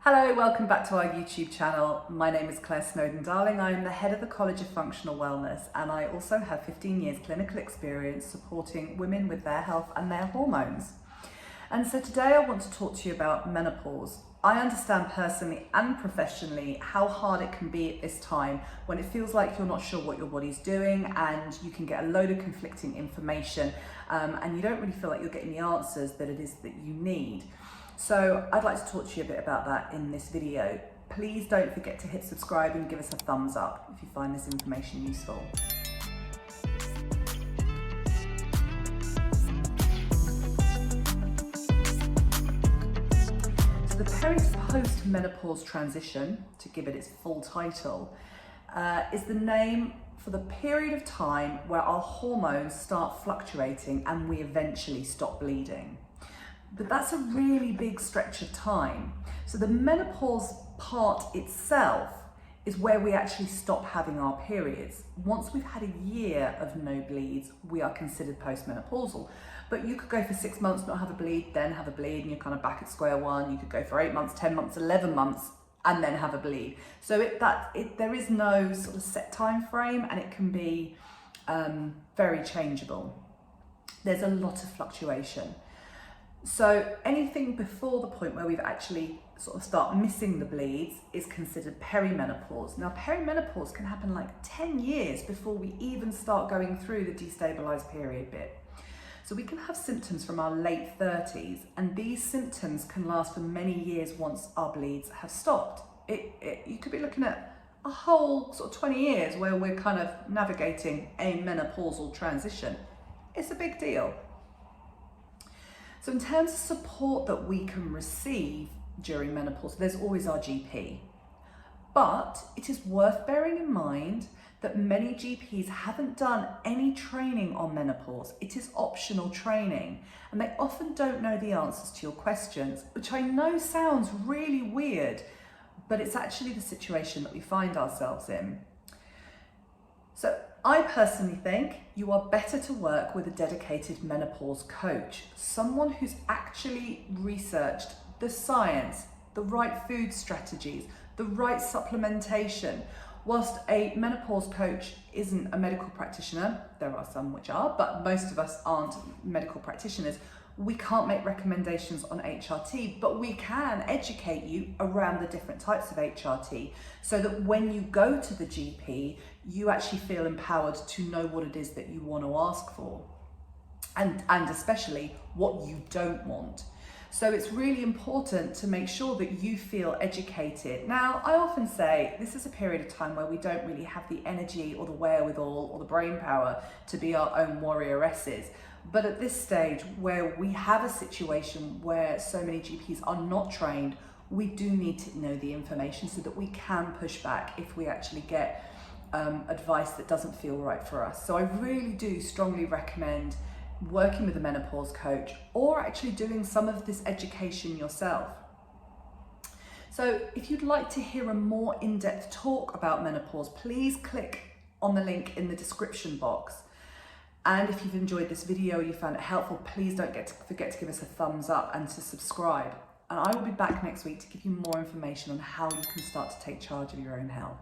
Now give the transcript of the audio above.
Hello, welcome back to our YouTube channel. My name is Claire Snowden-Darling. I am the head of the College of Functional Wellness, and I also have 15 years clinical experience supporting women with their health and their hormones. And so today I want to talk to you about menopause. I understand personally and professionally how hard it can be at this time when it feels like you're not sure what your body's doing and you can get a load of conflicting information and you don't really feel like you're getting the answers that it is that you need. So I'd like to talk to you a bit about that in this video. Please don't forget to hit subscribe and give us a thumbs up if you find this information useful. So the peri-post-menopause transition, to give it its full title, is the name for the period of time where our hormones start fluctuating and we eventually stop bleeding. But that's a really big stretch of time. So the menopause part itself is where we actually stop having our periods. Once we've had a year of no bleeds, we are considered postmenopausal. But you could go for 6 months, not have a bleed, then have a bleed, and you're kind of back at square one. You could go for 8 months, 10 months, 11 months, and then have a bleed. So there is no sort of set time frame, and it can be very changeable. There's a lot of fluctuation. So anything before the point where we've actually sort of start missing the bleeds is considered perimenopause. Now perimenopause can happen like 10 years before we even start going through the destabilized period bit. So we can have symptoms from our late 30s, and these symptoms can last for many years once our bleeds have stopped. You could be looking at a whole sort of 20 years where we're kind of navigating a menopausal transition. It's a big deal. So in terms of support that we can receive during menopause, there's always our GP. But it is worth bearing in mind that many GPs haven't done any training on menopause. It is optional training, and they often don't know the answers to your questions, which I know sounds really weird, but it's actually the situation that we find ourselves in. So I personally think you are better to work with a dedicated menopause coach, someone who's actually researched the science, the right food strategies, the right supplementation. Whilst a menopause coach isn't a medical practitioner, there are some which are, but most of us aren't medical practitioners, we can't make recommendations on HRT, but we can educate you around the different types of HRT so that when you go to the GP, you actually feel empowered to know what it is that you want to ask for, and especially what you don't want. So it's really important to make sure that you feel educated. Now, I often say this is a period of time where we don't really have the energy or the wherewithal or the brain power to be our own warrioresses. But at this stage, where we have a situation where so many GPs are not trained, we do need to know the information so that we can push back if we actually get advice that doesn't feel right for us. So I really do strongly recommend working with a menopause coach or actually doing some of this education yourself. So if you'd like to hear a more in-depth talk about menopause, please click on the link in the description box. And if you've enjoyed this video or you found it helpful, please don't forget to give us a thumbs up and to subscribe. And I will be back next week to give you more information on how you can start to take charge of your own health.